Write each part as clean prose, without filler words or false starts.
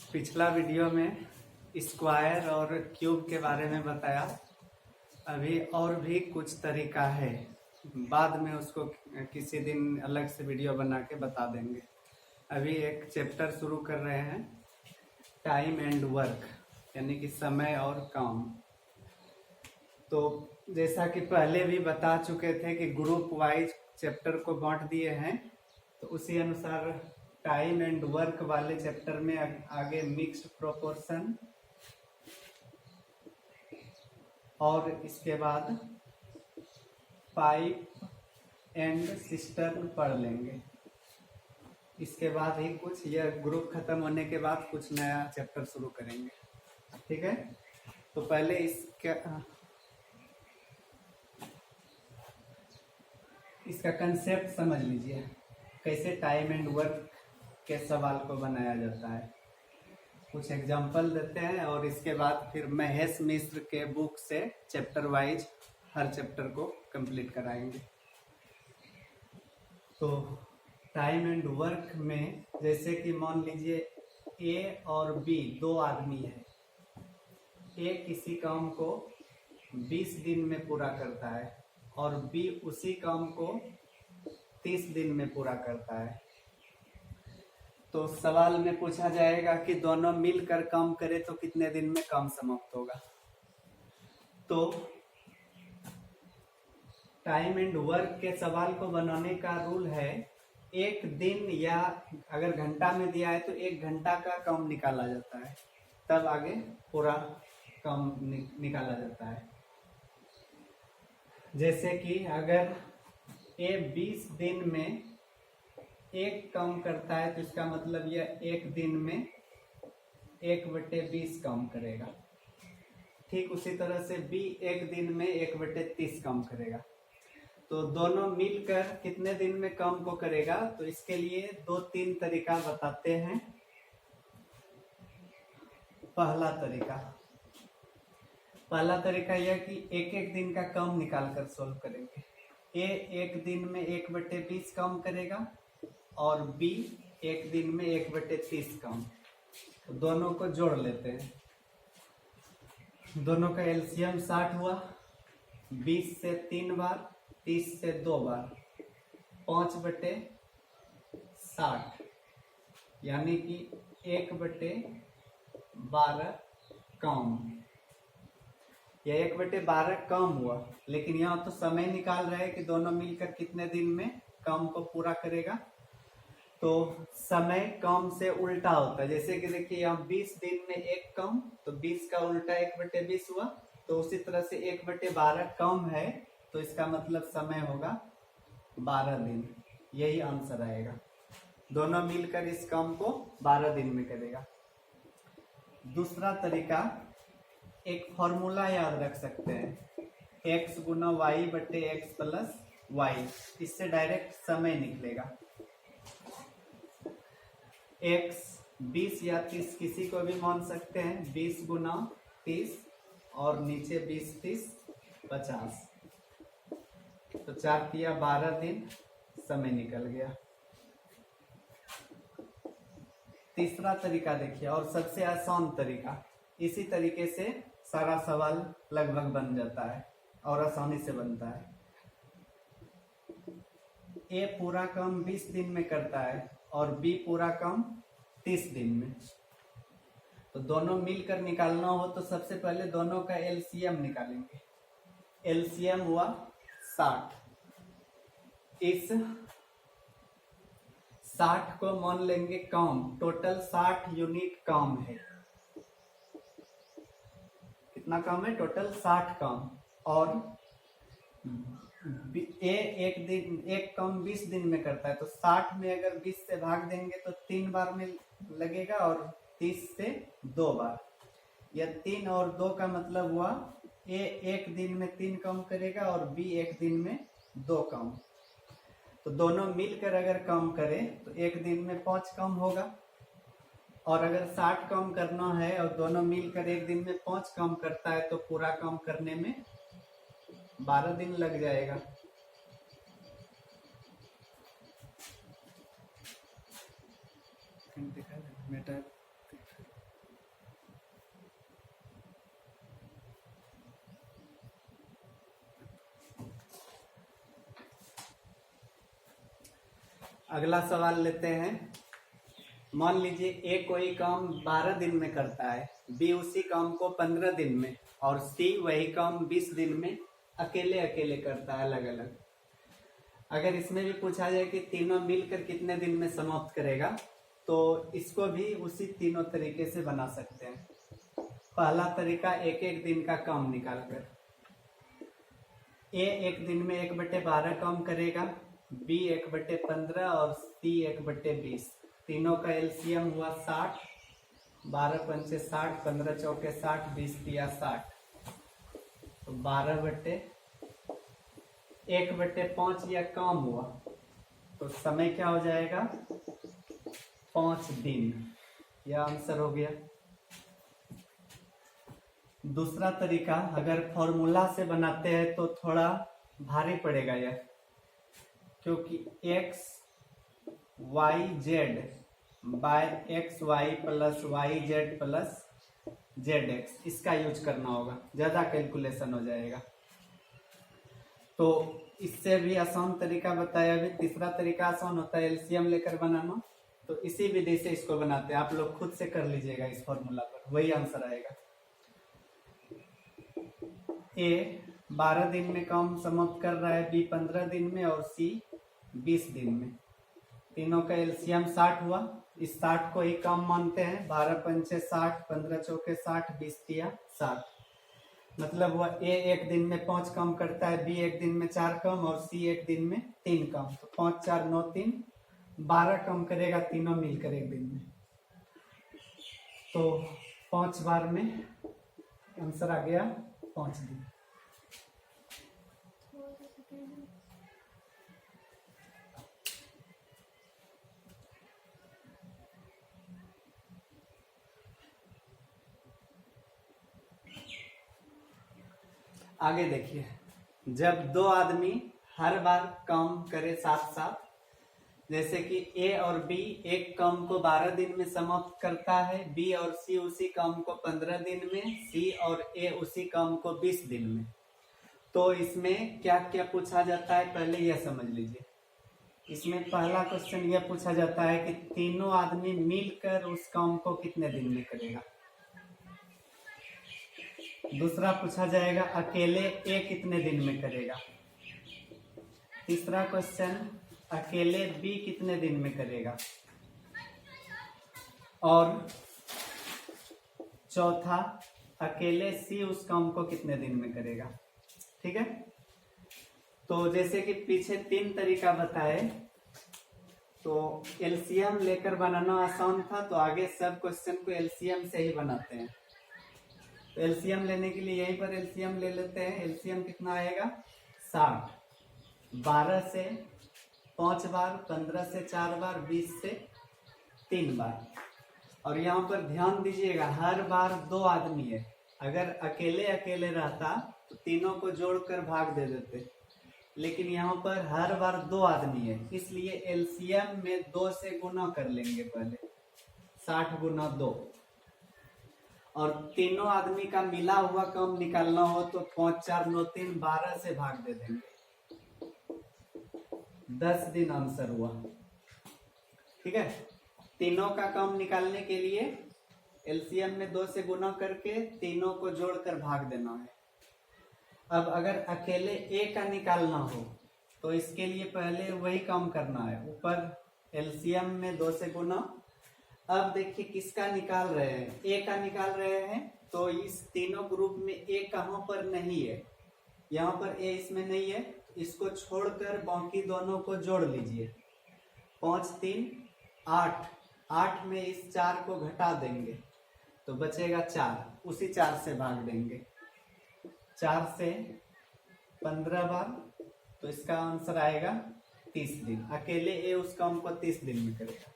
पिछला वीडियो में स्क्वायर और क्यूब के बारे में बताया। अभी और भी कुछ तरीका है, बाद में उसको किसी दिन अलग से वीडियो बना के बता देंगे। अभी एक चैप्टर शुरू कर रहे हैं, टाइम एंड वर्क, यानी कि समय और काम। तो जैसा कि पहले भी बता चुके थे कि ग्रुप वाइज चैप्टर को बांट दिए हैं, तो उसी अनुसार टाइम एंड वर्क वाले चैप्टर में आगे मिक्स्ड प्रोपोर्शन और इसके बाद पाइप एंड सिस्टर्न पढ़ लेंगे। इसके बाद ही कुछ, यह ग्रुप खत्म होने के बाद कुछ नया चैप्टर शुरू करेंगे। ठीक है, तो पहले इसका कंसेप्ट समझ लीजिए, कैसे टाइम एंड वर्क के सवाल को बनाया जाता है। कुछ एग्जाम्पल देते हैं और इसके बाद फिर महेश मिश्र के बुक से चैप्टर वाइज हर चैप्टर को कंप्लीट कराएंगे। तो टाइम एंड वर्क में जैसे कि मान लीजिए ए और बी दो आदमी है। ए किसी काम को 20 दिन में पूरा करता है और बी उसी काम को 30 दिन में पूरा करता है। तो सवाल में पूछा जाएगा कि दोनों मिलकर काम करें तो कितने दिन में काम समाप्त होगा। तो टाइम एंड वर्क के सवाल को बनाने का रूल है, एक दिन या अगर घंटा में दिया है तो 1 घंटा का काम निकाला जाता है, तब आगे पूरा काम निकाला जाता है। जैसे कि अगर ए 20 दिन में एक काम करता है तो इसका मतलब यह एक दिन में 1/20 काम करेगा। ठीक उसी तरह से बी एक दिन में 1/30 काम करेगा। तो दोनों मिलकर कितने दिन में काम को करेगा, तो इसके लिए 2-3 तरीका बताते हैं। पहला तरीका यह कि एक एक दिन का काम निकाल कर सोल्व करेंगे। ए एक दिन में 1/20 काम करेगा और बी एक दिन में 1/30 काम। तो दोनों को जोड़ लेते हैं। दोनों का एलसीएम 60 हुआ। 20 से 3 बार, 30 से 2 बार, 5/60, यानी कि 1/12 काम। यह 1/12 काम हुआ, लेकिन यहाँ तो समय निकाल रहे हैं कि दोनों मिलकर कितने दिन में काम को पूरा करेगा। तो समय काम से उल्टा होता है। जैसे कि देखिए यहाँ 20 दिन में एक काम, तो 20 का उल्टा 1/20 हुआ। तो उसी तरह से 1/12 काम है, तो इसका मतलब समय होगा 12 दिन। यही आंसर आएगा। दोनों मिलकर इस काम को 12 दिन में करेगा। दूसरा तरीका, एक फॉर्मूला याद रख सकते हैं, x गुना y/x प्लस y। इससे डायरेक्ट समय निकलेगा। x 20 या 30 किसी को भी मान सकते हैं। 20 गुना 30 और नीचे 20 30 50। तो 4 या 12 दिन समय निकल गया। तीसरा तरीका देखिए, और सबसे आसान तरीका। इसी तरीके से सारा सवाल लगभग बन जाता है और आसानी से बनता है। ए पूरा काम 20 दिन में करता है और बी पूरा काम 30 दिन में। तो दोनों मिलकर निकालना हो तो सबसे पहले दोनों का एलसीएम निकालेंगे। एलसीएम हुआ 60। इस 60 को मान लेंगे काम। टोटल 60 यूनिट काम है। कितना काम है? टोटल 60 काम। और एक काम 20 दिन में करता है, तो 60 में अगर 20 से भाग देंगे तो 3 बार में लगेगा और 30 से 2 बार। यह 3 और 2 का मतलब हुआ ए एक दिन में 3 काम करेगा और बी एक दिन में 2 काम। तो दोनों मिलकर अगर काम करें तो एक दिन में 5 काम होगा। और अगर 60 काम करना है और दोनों मिलकर एक दिन में 5 काम करता है, तो पूरा काम करने में 12 दिन लग जाएगा। अगला सवाल लेते हैं। मान लीजिए ए कोई काम 12 दिन में करता है, बी उसी काम को 15 दिन में, और सी वही काम 20 दिन में अकेले अकेले करता है अलग अलग। अगर इसमें भी पूछा जाए कि तीनों मिलकर कितने दिन में समाप्त करेगा, तो इसको भी उसी तीनों तरीके से बना सकते हैं। पहला तरीका एक एक दिन का काम निकाल कर, ए एक दिन में 1/12 काम करेगा, बी 1/15 और सी 1/20। तीनों का एलसीएम हुआ 60, 12 पंचे 60, 15 चौके 60, 20 तिया 60, तो 1/5 यह काम हुआ, तो समय क्या हो जाएगा 5 दिन। यह आंसर हो गया। दूसरा तरीका अगर फॉर्मूला से बनाते हैं तो थोड़ा भारी पड़ेगा यह, क्योंकि x y z by x y plus y z plus z x, इसका यूज करना होगा, ज्यादा कैलकुलेशन हो जाएगा। तो इससे भी आसान तरीका बताया। अभी तीसरा तरीका आसान होता है एलसीएम लेकर बनाना, तो इसी विधि से इसको बनाते हैं। आप लोग खुद से कर लीजिएगा इस फॉर्मूला पर, वही आंसर आएगा। ए 12 दिन में काम समाप्त कर रहा है, बी 15 दिन में और सी 20 दिन में। तीनों का एलसीएम 60 हुआ, इस 60 को ही काम मानते हैं। 12 पंचे 60, 15 चौके 60, 20 तिया 60, मतलब वह ए एक दिन में 5 काम करता है, बी एक दिन में 4 काम और सी एक दिन में 3 काम। तो 5 4 9 3 12 काम करेगा तीनों मिलकर एक दिन में। तो 5 बार में आंसर आ गया 5 दिन। आगे देखिए, जब दो आदमी हर बार काम करे साथ साथ, जैसे कि ए और बी एक काम को 12 दिन में समाप्त करता है, बी और सी उसी काम को 15 दिन में, सी और ए उसी काम को 20 दिन में, तो इसमें क्या क्या पूछा जाता है पहले यह समझ लीजिए। इसमें पहला क्वेश्चन यह पूछा जाता है कि तीनों आदमी मिलकर उस काम को कितने दिन में करेगा। दूसरा पूछा जाएगा अकेले ए कितने दिन में करेगा। तीसरा क्वेश्चन अकेले बी कितने दिन में करेगा। और चौथा अकेले सी उस काम को कितने दिन में करेगा। ठीक है, तो जैसे कि पीछे 3 तरीका बताए, तो एलसीएम लेकर बनाना आसान था, तो आगे सब क्वेश्चन को एलसीएम से ही बनाते हैं। तो एलसीएम लेने के लिए यहीं पर एलसीएम ले लेते हैं। एलसीएम कितना आएगा 60, 12 से 5 बार, 15 से 4 बार, 20 से 3 बार। और यहाँ पर ध्यान दीजिएगा हर बार 2 आदमी है। अगर अकेले अकेले रहता तो तीनों को जोड़कर भाग दे देते, लेकिन यहाँ पर हर बार 2 आदमी है, इसलिए एलसीएम में 2 से गुना कर लेंगे पहले, 60 गुना 2। और तीनों आदमी का मिला हुआ काम निकालना हो तो 5 4 9 3 12 से भाग दे देंगे, 10 दिन आंसर हुआ। ठीक है, तीनों का काम निकालने के लिए एलसीएम में 2 से गुना करके तीनों को जोड़कर भाग देना है। अब अगर अकेले ए का निकालना हो तो इसके लिए पहले वही काम करना है, ऊपर एलसीएम में 2 से गुना। अब देखिए किसका निकाल रहे हैं, ए का निकाल रहे हैं, तो इस तीनों ग्रुप में ए कहां पर नहीं है, यहाँ पर ए इसमें नहीं है, इसको छोड़कर बाकी दोनों को जोड़ लीजिए। 5 3 8, 8 में इस 4 को घटा देंगे तो बचेगा 4, उसी 4 से भाग देंगे। 4 से 15 बार, तो इसका आंसर आएगा 30 दिन। अकेले ए उस काम को 30 दिन में करेगा।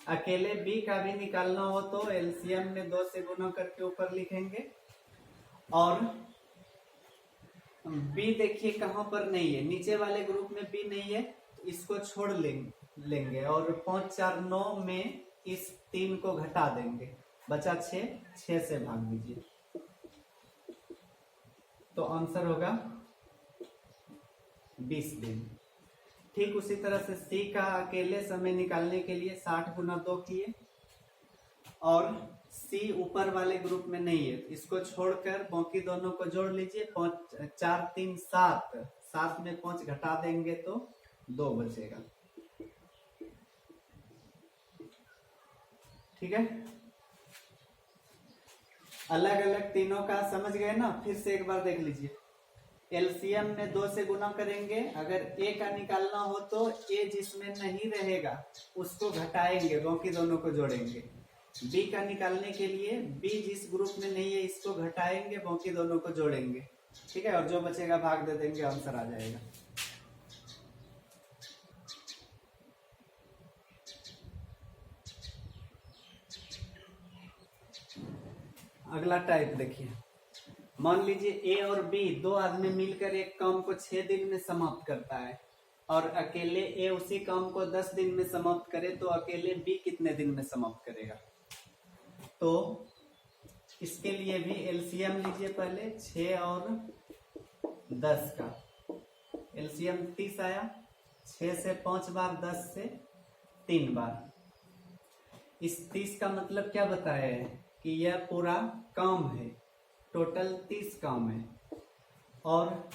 अकेले बी का भी निकालना हो तो एलसीएम में 2 से गुना करके ऊपर लिखेंगे। और बी देखिए कहां पर नहीं है, नीचे वाले ग्रुप में बी नहीं है, तो इसको छोड़ लेंगे और 5 4 9 में इस 3 को घटा देंगे, बचा 6, 6 से भाग दीजिए, तो आंसर होगा 20 दिन। ठीक उसी तरह से सी का अकेले समय निकालने के लिए 60 गुना 2 किए, और सी ऊपर वाले ग्रुप में नहीं है, इसको छोड़कर बाकी दोनों को जोड़ लीजिए। 4 3 7, 7 में 5 घटा देंगे तो 2 बचेगा। ठीक है, अलग अलग तीनों का समझ गए ना। फिर से एक बार देख लीजिए, एलसीएम में 2 से गुना करेंगे, अगर ए का निकालना हो तो ए जिसमें नहीं रहेगा उसको घटाएंगे, बाकी दोनों को जोड़ेंगे। बी का निकालने के लिए बी जिस ग्रुप में नहीं है इसको घटाएंगे, बाकी दोनों को जोड़ेंगे। ठीक है, और जो बचेगा भाग दे देंगे, आंसर आ जाएगा। अगला टाइप देखिए, मान लीजिए ए और बी दो आदमी मिलकर एक काम को 6 दिन में समाप्त करता है, और अकेले ए उसी काम को 10 दिन में समाप्त करे तो अकेले बी कितने दिन में समाप्त करेगा। तो इसके लिए भी एलसीएम लीजिए पहले, 6 और 10 का एलसीएम 30 आया। 6 से 5 बार, 10 से 3 बार। इस 30 का मतलब क्या बताया है कि यह पूरा काम है, टोटल 30 काम है, और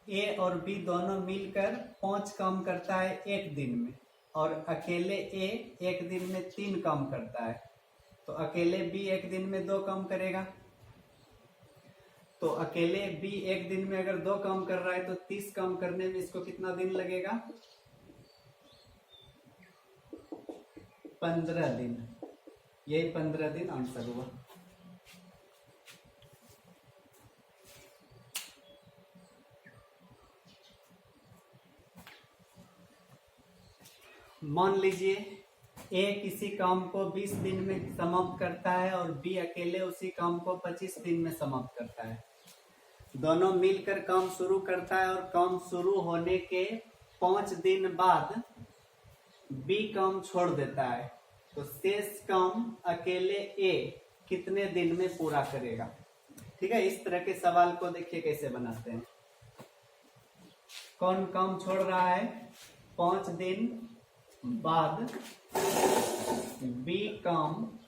ए और बी दोनों मिलकर 5 काम करता है एक दिन में, और अकेले ए एक दिन में 3 काम करता है, तो अकेले बी एक दिन में 2 काम करेगा। तो अकेले बी एक दिन में अगर 2 काम कर रहा है तो 30 काम करने में इसको कितना दिन लगेगा? 15 दिन। यही 15 दिन आंसर हुआ। मान लीजिए ए किसी काम को 20 दिन में समाप्त करता है और बी अकेले उसी काम को 25 दिन में समाप्त करता है। दोनों मिलकर काम शुरू करता है और काम शुरू होने के 5 दिन बाद बी काम छोड़ देता है, तो शेष काम अकेले ए कितने दिन में पूरा करेगा। ठीक है, इस तरह के सवाल को देखिए कैसे बनाते हैं। कौन काम छोड़ रहा है? 5 दिन बाद बी काम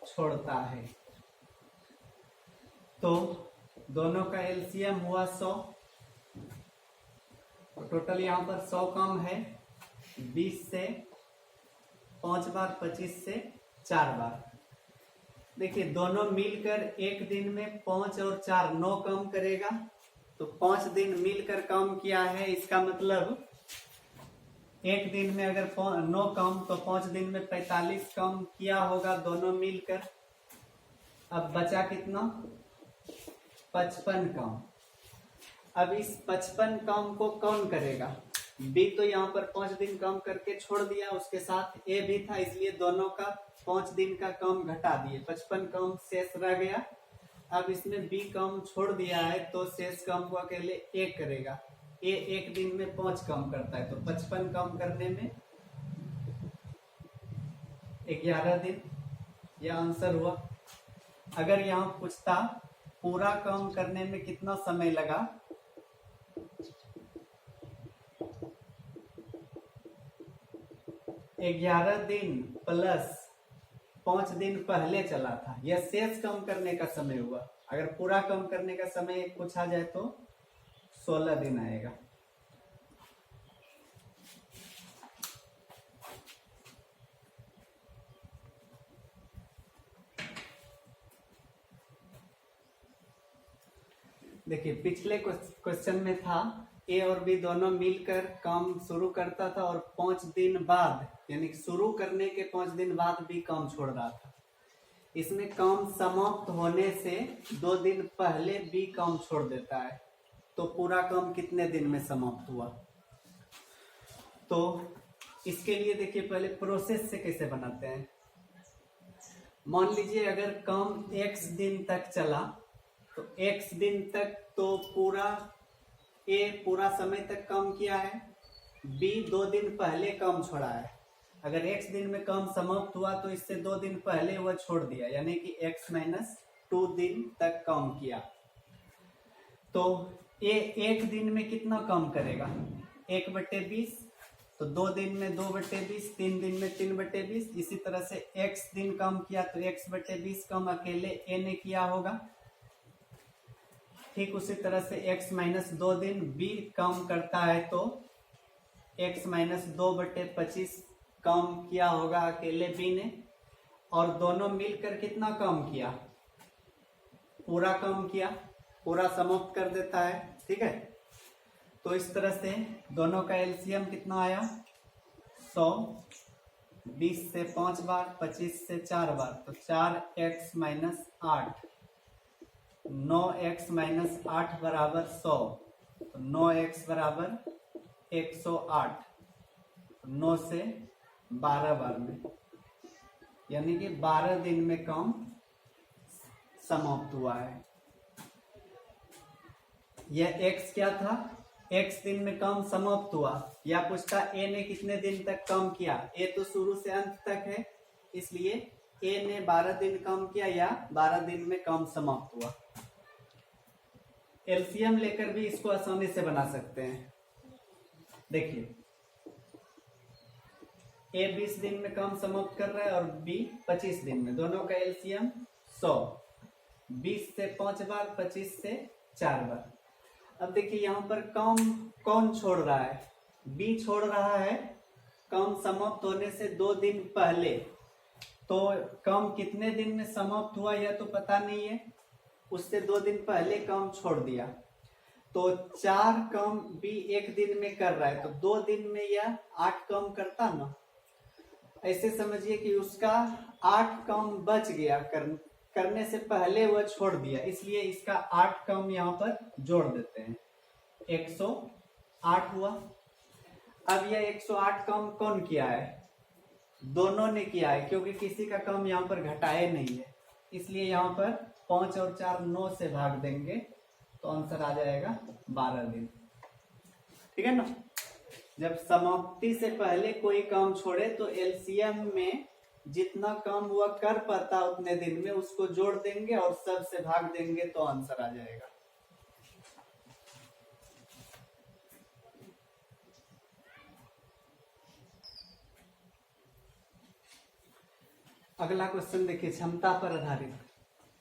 छोड़ता है, तो दोनों का एलसीएम हुआ 100, टोटल यहाँ पर 100 काम है। 20 से 5 बार, 25 से 4 बार। देखिए दोनों मिलकर एक दिन में 5 और 4 9 काम करेगा, तो 5 दिन मिलकर काम किया है, इसका मतलब एक दिन में अगर 9 काम तो 5 दिन में 45 काम किया होगा दोनों मिलकर। अब बचा कितना? 55 काम। अब इस 55 काम को कौन करेगा? बी तो यहाँ पर 5 दिन काम करके छोड़ दिया, उसके साथ ए भी था, इसलिए दोनों का 5 दिन का काम घटा दिए, 55 काम शेष रह गया। अब इसमें बी काम छोड़ दिया है तो शेष काम को अकेले ए करेगा। ए एक दिन में 5 काम करता है, तो 55 काम करने में 11 दिन, यह आंसर हुआ। अगर यहाँ पूछता पूरा काम करने में कितना समय लगा, तो 11 दिन प्लस 5 दिन पहले चला था, यह शेष काम करने का समय हुआ। अगर पूरा काम करने का समय पूछा जाए तो 16 दिन आएगा। देखिए पिछले क्वेश्चन में था ए और बी दोनों मिलकर काम शुरू करता था और 5 दिन बाद, यानी शुरू करने के 5 दिन बाद भी काम छोड़ रहा था। इसमें काम समाप्त होने से 2 दिन पहले भी काम छोड़ देता है, तो पूरा काम कितने दिन में समाप्त हुआ। तो इसके लिए देखिए पहले प्रोसेस से कैसे बनाते हैं। मान लीजिए अगर काम x दिन तक चला, तो x दिन तक तो पूरा समय तक काम किया है, b 2 दिन पहले काम छोड़ा है। अगर x दिन में काम समाप्त हुआ तो इससे 2 दिन पहले वह छोड़ दिया, यानी कि x - 2 दिन तक काम किया। तो ए एक दिन में कितना काम करेगा? 1/20, तो 2 दिन में 2/20, 3 दिन में 3/20। इसी तरह से x दिन कम किया तो x/20 कम अकेले a ने किया होगा। ठीक उसी तरह से x - 2 दिन b कम करता है तो x - 2/25 कम किया होगा अकेले b ने। और दोनों मिलकर कितना कम किया? पूरा कम किया, पूरा समाप्त कर देता है। ठीक है, तो इस तरह से दोनों का एलसीएम कितना आया? 100, 20 से 5 बार, 25 से 4 बार, तो 4x - 8, 9x - 8 बराबर 100, तो 9x बराबर 108, 9 से 12 बार में, यानी कि 12 दिन में काम समाप्त हुआ है। यह x क्या था? x दिन में काम समाप्त हुआ। या पूछता a ने कितने दिन तक काम किया? a तो शुरू से अंत तक है, इसलिए a ने 12 दिन काम किया या 12 दिन में काम समाप्त हुआ। एलसीएम लेकर भी इसको आसानी से बना सकते हैं। देखिए, a 20 दिन में काम समाप्त कर रहा है और b 25 दिन में, दोनों का एलसीएम 100, 20 से 5 बार, 25 से 4 बार। अब देखिए यहाँ पर काम कौन छोड़ रहा है? b छोड़ रहा है काम समाप्त होने से 2 दिन पहले। तो काम कितने दिन में समाप्त हुआ यह तो पता नहीं है, उससे 2 दिन पहले काम छोड़ दिया। तो 4 काम b 1 दिन में कर रहा है, तो 2 दिन में यह 8 काम करता ना। ऐसे समझिए कि उसका 8 काम बच गया, करने से पहले वह छोड़ दिया, इसलिए इसका 8 काम यहाँ पर जोड़ देते हैं, 108 हुआ। अब यह 108 काम कौन किया है? दोनों ने किया है, क्योंकि किसी का काम यहाँ पर घटाए नहीं है, इसलिए यहाँ पर 5 और 4 9 से भाग देंगे तो आंसर आ जाएगा 12 दिन। ठीक है ना? जब समाप्ति से पहले कोई काम छोड़े तो एलसीएम में जितना काम हुआ कर पाता उतने दिन में उसको जोड़ देंगे और सब से भाग देंगे तो आंसर आ जाएगा। अगला क्वेश्चन देखिए, क्षमता पर आधारित।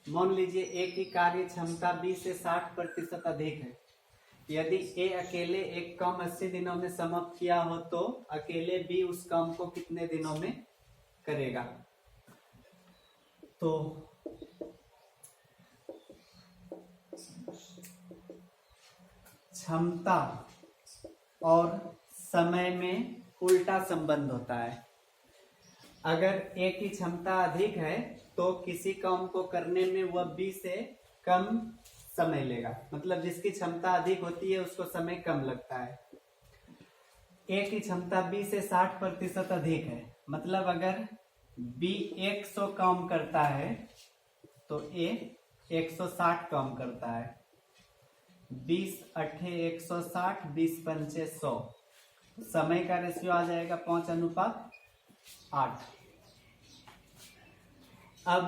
मान लीजिए ए की कार्य क्षमता 20 से 60% अधिक है। यदि ए अकेले एक काम 80 दिनों में समाप्त किया हो तो अकेले बी उस काम को कितने दिनों में करेगा? तो क्षमता और समय में उल्टा संबंध होता है। अगर ए की क्षमता अधिक है तो किसी काम को करने में वह बी से कम समय लेगा, मतलब जिसकी क्षमता अधिक होती है उसको समय कम लगता है। ए की क्षमता 20 से 60% अधिक है, मतलब अगर बी 100 काम करता है तो ए 160 काम करता है। 20 8 160, 20 5 100, समय का रेशियो आ जाएगा 5:8। अब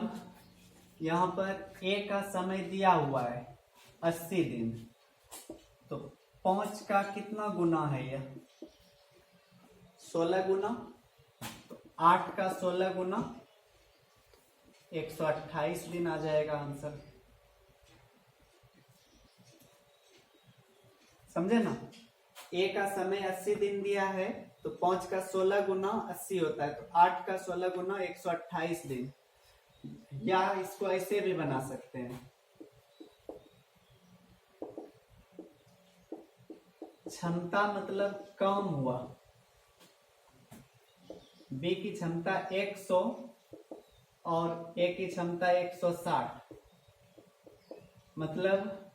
यहाँ पर ए का समय दिया हुआ है 80 दिन, तो 5 का कितना गुना है यह? 16 गुना। तो 8 का 16 गुना 128 दिन आ जाएगा आंसर। समझे ना? ए का समय 80 दिन दिया है तो 5 का 16 गुना 80 होता है, तो 8 का 16 गुना 128 दिन। या इसको ऐसे भी बना सकते हैं, क्षमता मतलब काम हुआ। बी की क्षमता 100 और ए की क्षमता 160, मतलब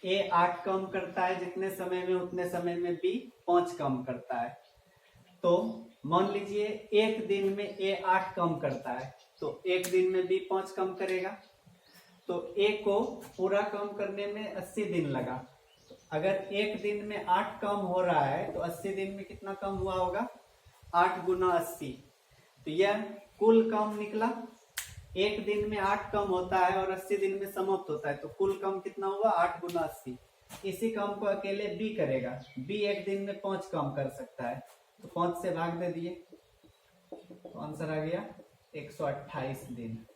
ए 8 काम करता है जितने समय में, उतने समय में बी 5 काम करता है। तो मान लीजिए एक दिन में ए 8 काम करता है तो एक दिन में बी 5 काम करेगा, तो ए को पूरा काम करने में 80 दिन लगा। अगर एक दिन में 8 काम हो रहा है तो 80 दिन में कितना काम हुआ होगा? 8 गुना 80, तो यह कुल काम निकला। एक दिन में 8 काम होता है और 80 दिन में समाप्त होता है, तो कुल काम कितना हुआ? 8 गुना 80। इसी काम को अकेले बी करेगा, बी एक दिन में 5 काम कर सकता है, तो 5 से भाग दे दिए, तो आंसर आ गया 128 दिन।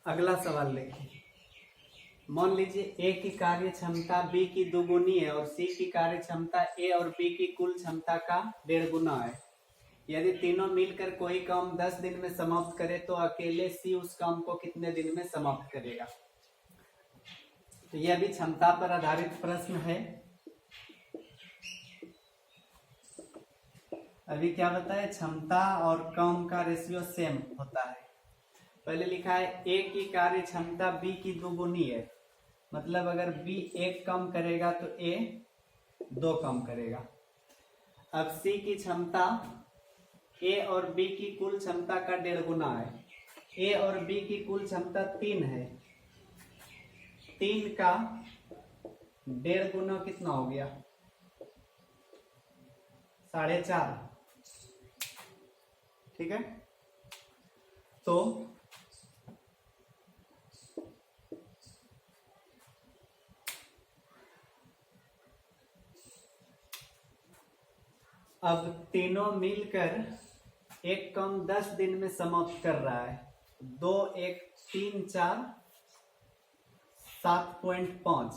अगला सवाल देखिए, मान लीजिए ए की कार्य क्षमता बी की दुगुनी है और सी की कार्य क्षमता ए और बी की कुल क्षमता का 1.5 गुना है। यदि तीनों मिलकर कोई काम 10 दिन में समाप्त करे तो अकेले सी उस काम को कितने दिन में समाप्त करेगा। तो यह भी क्षमता पर आधारित प्रश्न है। अभी क्या बताए, क्षमता और काम का रेशियो सेम होता है। पहले लिखा है ए की कार्य क्षमता बी की दुगुनी है, मतलब अगर बी 1 काम करेगा तो ए 2 काम करेगा। अब सी की क्षमता ए और बी की कुल क्षमता का 1.5 गुना है। ए और बी की कुल क्षमता 3 है, 3 का 1.5 गुना कितना हो गया, 4.5। ठीक है, तो अब तीनों मिलकर एक काम 10 दिन में समाप्त कर रहा है। 2 1 3 4 7.5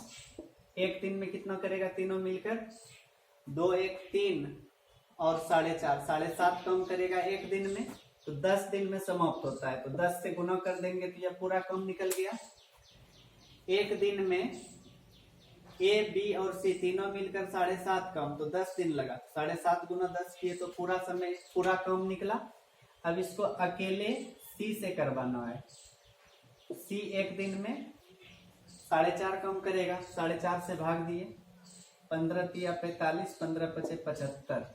एक दिन में कितना करेगा तीनों मिलकर, 2 1 3 और 4.5 7.5 काम करेगा एक दिन में, तो 10 दिन में समाप्त होता है। तो 10 से गुना कर देंगे तो यह पूरा काम निकल गया। एक दिन में ए बी और सी तीनों मिलकर 7.5 काम, तो 10 दिन लगा, 7.5 गुना 10 किए तो पूरा काम निकला। अब इसको अकेले सी से करवाना है। सी एक दिन में 4.5 काम करेगा, 4.5 से भाग दिए, 15 तिया 45, 15 पचे 75,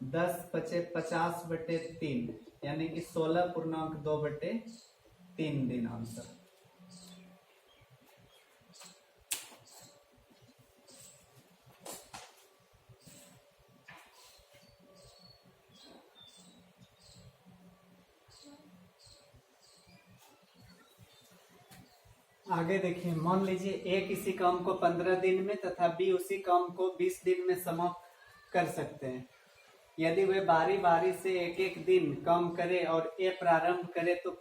10 पचे 50/3 यानी कि 16.2/3 दिन आंसर। आगे देखिए, मान लीजिए ए किसी काम को 15 दिन में तथा बी उसी काम को 20 दिन में समाप्त कर सकते हैं। यदि वे बारी बारी से एक एक दिन काम करे और ए प्रारंभ करे तो